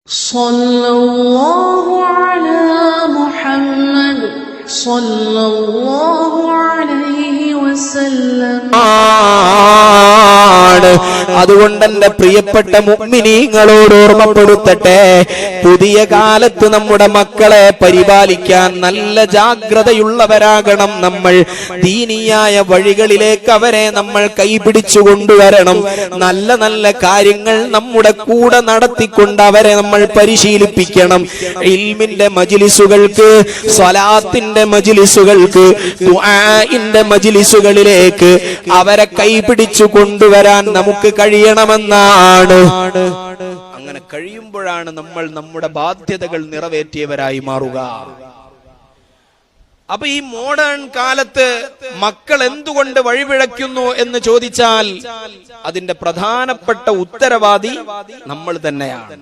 സല്ലല്ലാഹു അലാ മുഹമ്മദ് സല്ലല്ലാഹു അലൈഹി വസല്ലം. അതുകൊണ്ട് എന്റെ പ്രിയപ്പെട്ട മുഅ്മിനീങ്ങളോട് ഓർമ്മപ്പെടുത്തട്ടെ, പുതിയ കാലത്ത് നമ്മുടെ മക്കളെ പരിപാലിക്കാൻ നല്ല ജാഗ്രതയുള്ളവരാകണം നമ്മൾ. ദീനിയായ വഴികളിലേക്ക് അവരെ നമ്മൾ കൈപിടിച്ചു കൊണ്ടുവരണം. നല്ല നല്ല കാര്യങ്ങൾ നമ്മുടെ കൂടെ നടത്തിക്കൊണ്ട് അവരെ നമ്മൾ പരിശീലിപ്പിക്കണം. ഇൽമിന്റെ മജ്ലിസുകൾക്ക്, സ്വലാത്തിന്റെ മജ്ലിസുകൾക്ക്, ദുആഇന്റെ മജ്ലിസുകളിലേക്ക് അവരെ കൈപിടിച്ചു കൊണ്ടുവരാൻ നമുക്ക് കഴിയണമെന്നാണ്. അങ്ങനെ കഴിയുമ്പോഴാണ് നമ്മൾ നമ്മുടെ ബാധ്യതകൾ നിറവേറ്റിയവരായി മാറുക. അപ്പൊ ഈ മോഡേൺ കാലത്ത് മക്കൾ എന്തുകൊണ്ട് വഴിപിഴയ്ക്കുന്നു എന്ന് ചോദിച്ചാൽ അതിന്റെ പ്രധാനപ്പെട്ട ഉത്തരവാദി നമ്മൾ തന്നെയാണ്.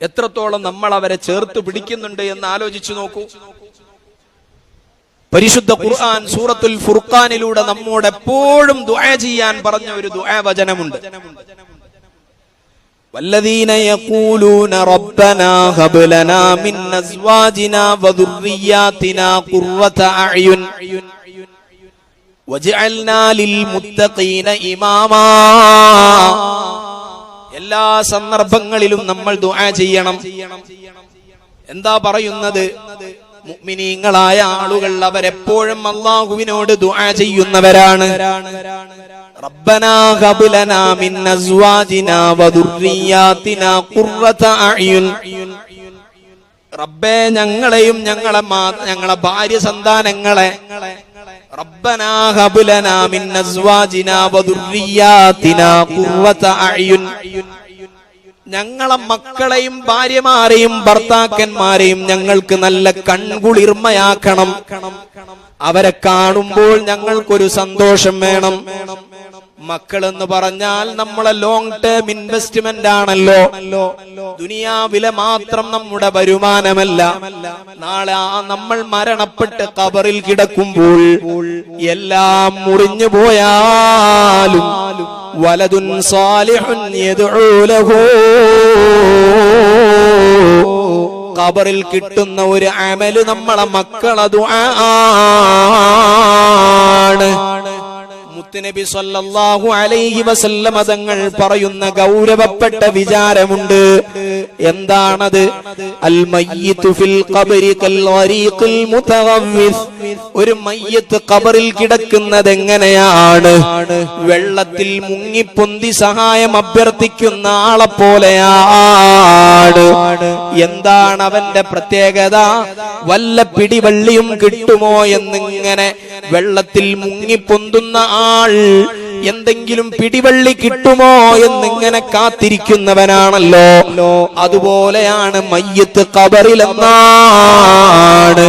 എത്രത്തോളം നമ്മൾ അവരെ ചേർത്ത് പിടിക്കുന്നുണ്ട് എന്ന് ആലോചിച്ചു നോക്കൂ. പരിശുദ്ധ ഖുർആൻ സൂറത്തുൽ ഫുർഖാനിലൂടെ നമ്മോട് എപ്പോഴും ദുആ ചെയ്യാൻ പറഞ്ഞ ഒരു ദുആ വചനമുണ്ട്. വല്ലദീന യഖൂലൂന റബ്ബനാ ഹബ് ലനാ മിൻ അസ്വാജിനാ വദുർരിയാതിനാ ഖുർറത അഅ്യുൻ വജഅൽനാ ലിൽ മുത്തഖീന ഇമാമാ. എല്ലാ സന്ദർഭങ്ങളിലും നമ്മൾ ദുആ ചെയ്യണം. എന്താ പറയുന്നത്? മുഅ്മിനീങ്ങളായ ആളുകൾ അവരെപ്പോഴും അല്ലാഹുവിനോട് ദുആ ചെയ്യുന്നവരാണ്. റബ്ബനാ ഹബ് ലനാ മിൻ അസ്വാജിനാ വദുർരിയാതിനാ ഖുർറത അഅ്യുൻ. റബ്ബേ, ഞങ്ങളെയും ഞങ്ങളെ ഭാര്യ സന്താനങ്ങളെ, റബ്ബനാ ഹബ് ലനാ മിൻ അസ്വാജിനാ വദുർരിയാതിനാ ഖുർറത അഅ്യുൻ. ഞങ്ങളെ മക്കളെയും ഭാര്യമാരെയും ഭർത്താക്കന്മാരെയും ഞങ്ങൾക്ക് നല്ല കൺകുളിർമയാക്കണം. അവരെ കാണുമ്പോൾ ഞങ്ങൾക്കൊരു സന്തോഷം വേണം. മക്കളെന്ന് പറഞ്ഞാൽ നമ്മളെ ലോങ് ടേം ഇൻവെസ്റ്റ്മെന്റ് ആണല്ലോ. ദുനിയാവിലെ മാത്രം നമ്മുടെ വരുമാനമല്ല. നാളെ നമ്മൾ മരണപ്പെട്ട് ഖബറിൽ കിടക്കുമ്പോൾ എല്ലാം മുറിഞ്ഞു പോയാലും വലദുൻ സാലിഹുൻ യദ്ഉ ലഹു, ഖബറിൽ കിട്ടുന്ന ഒരു അമല് നമ്മളെ മക്കളെ ദുആ ആണ്. മുത്തുനബി സല്ലല്ലാഹു അലൈഹി വസല്ലം തങ്ങൾ പറയുന്ന ഗൗരവപ്പെട്ട വിചാരമുണ്ട്. എന്താണത്? അൽ മയ്യിതു ഫിൽ ഖബരി കൽ ഗരീഖിൽ മുതഗവ്വിസ്. ഒരു മയ്യത്ത് ഖബറിൽ കിടക്കുന്നത് എങ്ങനെയാണ്? വെള്ളത്തിൽ മുങ്ങിപ്പൊന്തി സഹായം അഭ്യർത്ഥിക്കുന്ന ആളെ പോലെയാണ്. എന്താണ് അവന്റെ പ്രത്യേകത? വല്ല പിടിവള്ളിയും കിട്ടുമോ എന്നിങ്ങനെ വെള്ളത്തിൽ മുങ്ങിപ്പൊന്തുന്ന ആൾ എന്തെങ്കിലും പിടിവള്ളി കിട്ടുമോ എന്നിങ്ങനെ കാത്തിരിക്കുന്നവനാണല്ലോ. അതുപോലെയാണ് മയ്യത്ത് ഖബറിൽ എന്നാണ്.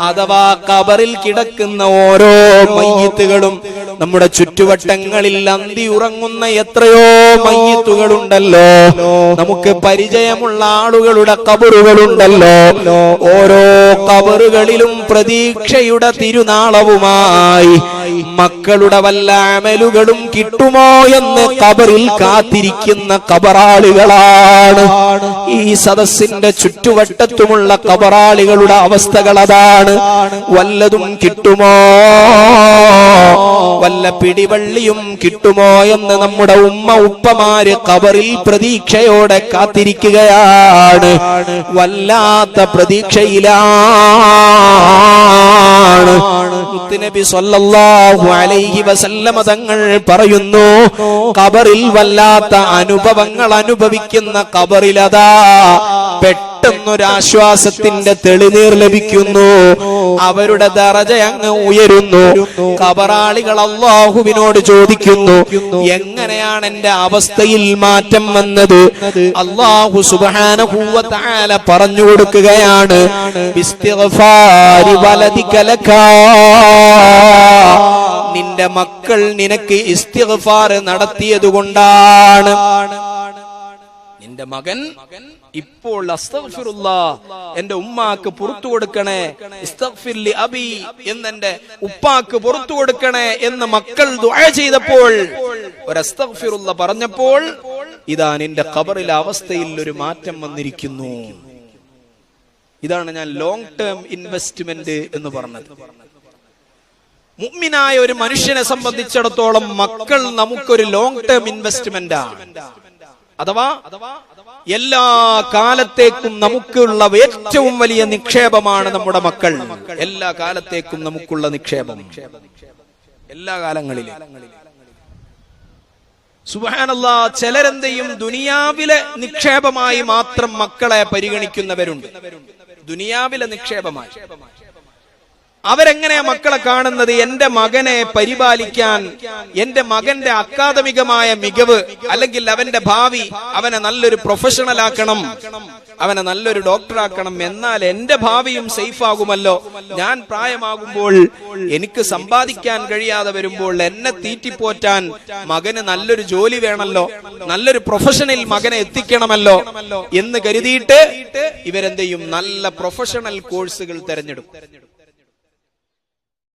അഥവാ ഖബറിൽ കിടക്കുന്ന ഓരോ മയ്യത്തുകളും, നമ്മുടെ ചുറ്റുവട്ടങ്ങളിൽ അന്തി ഉറങ്ങുന്ന എത്രയോ മയ്യത്തുകളുണ്ടല്ലോ. നമുക്ക് പരിചയമുള്ള ആളുകളുടെ ഖബറുകളുണ്ടല്ലോ. ഓരോ ഖബറുകളിലും പ്രതീക്ഷയുടെ തിരുനാളവുമായി മക്കളുടെ വല്ല അമലുകളും കിട്ടുമോ എന്ന് ഖബറിൽ കാത്തിരിക്കുന്ന ഖബറാളികളാണ്. ഈ സദസ്സിന്റെ ചുറ്റുവട്ടത്തുമുള്ള ഖബറാളികളുടെ അവസ്ഥകൾ അതാണ്. വല്ലതും കിട്ടുമോ, വല്ല പിടിവള്ളിയും കിട്ടുമോ എന്ന് നമ്മുടെ ഉമ്മ ഉപ്പമാര് ഖബറിൽ പ്രതീക്ഷയോടെ കാത്തിരിക്കുകയാണ്. വല്ലാത്ത പ്രതീക്ഷയിലാണ്. മുത്തുനബി സല്ലല്ലാഹു അലൈഹി വസല്ലം തങ്ങൾ പറയുന്നു, ഖബറിൽ വല്ലാത്ത അനുഭവങ്ങൾ അനുഭവിക്കുന്ന ഖബറിലതാ പെട്ടെന്നൊരാശ്വാസത്തിന്റെ തെളിനീർ ലഭിക്കുന്നു. അവരുടെ ദറജ അങ്ങ് ഉയരുന്നു. ഖബറാളികൾ അല്ലാഹുവിനോട് ചോദിക്കുന്നു, എങ്ങനെയാണ് എന്റെ അവസ്ഥയിൽ മാറ്റം വന്നത്? അല്ലാഹു സുബ്ഹാനഹു വ തആല പറഞ്ഞു കൊടുക്കുകയാണ്, ബിസ്തിഗ്ഫാരി വലദിക ലകാ. നിന്റെ മക്കൾ നിനക്ക് ഇസ്തിഗ്ഫാർ നടത്തിയതുകൊണ്ടാണ്. നിന്റെ മകൻ ഇപ്പോൾ അസ്തഗ്ഫിറുല്ലാഹ്, എന്റെ ഉമ്മാക്ക് പുറത്തു കൊടുക്കണേ, ഇസ്തഗ്ഫിർ ലി അബി എന്നെന്റെ ഉപ്പാക്ക് പുറത്തു കൊടുക്കണേ എന്ന് മക്കൾ ദുആ ചെയ്തപ്പോൾ, ഒരു അസ്തഗ്ഫിറുല്ലാഹ് പറഞ്ഞപ്പോൾ ഇതാ നിന്റെ ഖബറിലെ അവസ്ഥയിൽ ഒരു മാറ്റം വന്നിരിക്കുന്നു. ഇതാണ് ഞാൻ ലോങ് ടേം ഇൻവെസ്റ്റ്മെന്റ് എന്ന് പറഞ്ഞത്. മുഅ്മിനായ ഒരു മനുഷ്യനെ സംബന്ധിച്ചിടത്തോളം മക്കൾ നമുക്കൊരു ലോങ് ടേം ഇൻവെസ്റ്റ്മെന്റാണ്. അഥവാ എല്ലാ കാലത്തേക്കും നമുക്കുള്ള ഏറ്റവും വലിയ നിക്ഷേപമാണ് നമ്മുടെ മക്കൾ. എല്ലാ കാലത്തേക്കും നമുക്കുള്ള നിക്ഷേപം, എല്ലാ കാലങ്ങളിലും. സുബ്ഹാനല്ലാഹ്, ചിലരെന്തെയും ദുനിയാവിലെ നിക്ഷേപമായി മാത്രം മക്കളെ പരിഗണിക്കുന്നവരുണ്ട്. ദുനിയാവിലെ നിക്ഷേപമായി അവരെങ്ങനെയാ മക്കളെ കാണുന്നത്? എന്റെ മകനെ പരിപാലിക്കാൻ, എന്റെ മകന്റെ അക്കാദമികമായ മികവ് അല്ലെങ്കിൽ അവന്റെ ഭാവി, അവനെ നല്ലൊരു പ്രൊഫഷണൽ ആക്കണം, അവനെ നല്ലൊരു ഡോക്ടറാക്കണം, എന്നാൽ എന്റെ ഭാവിയും സേഫ് ആകുമല്ലോ. ഞാൻ പ്രായമാകുമ്പോൾ എനിക്ക് സമ്പാദിക്കാൻ കഴിയാതെ വരുമ്പോൾ എന്നെ തീറ്റിപ്പോറ്റാൻ മകന് നല്ലൊരു ജോലി വേണമല്ലോ, നല്ലൊരു പ്രൊഫഷനിൽ മകനെ എത്തിക്കണമല്ലോ എന്ന് കരുതിയിട്ട് ഇവരെന്തെയും നല്ല പ്രൊഫഷണൽ കോഴ്സുകൾ തെരഞ്ഞെടുക്കും.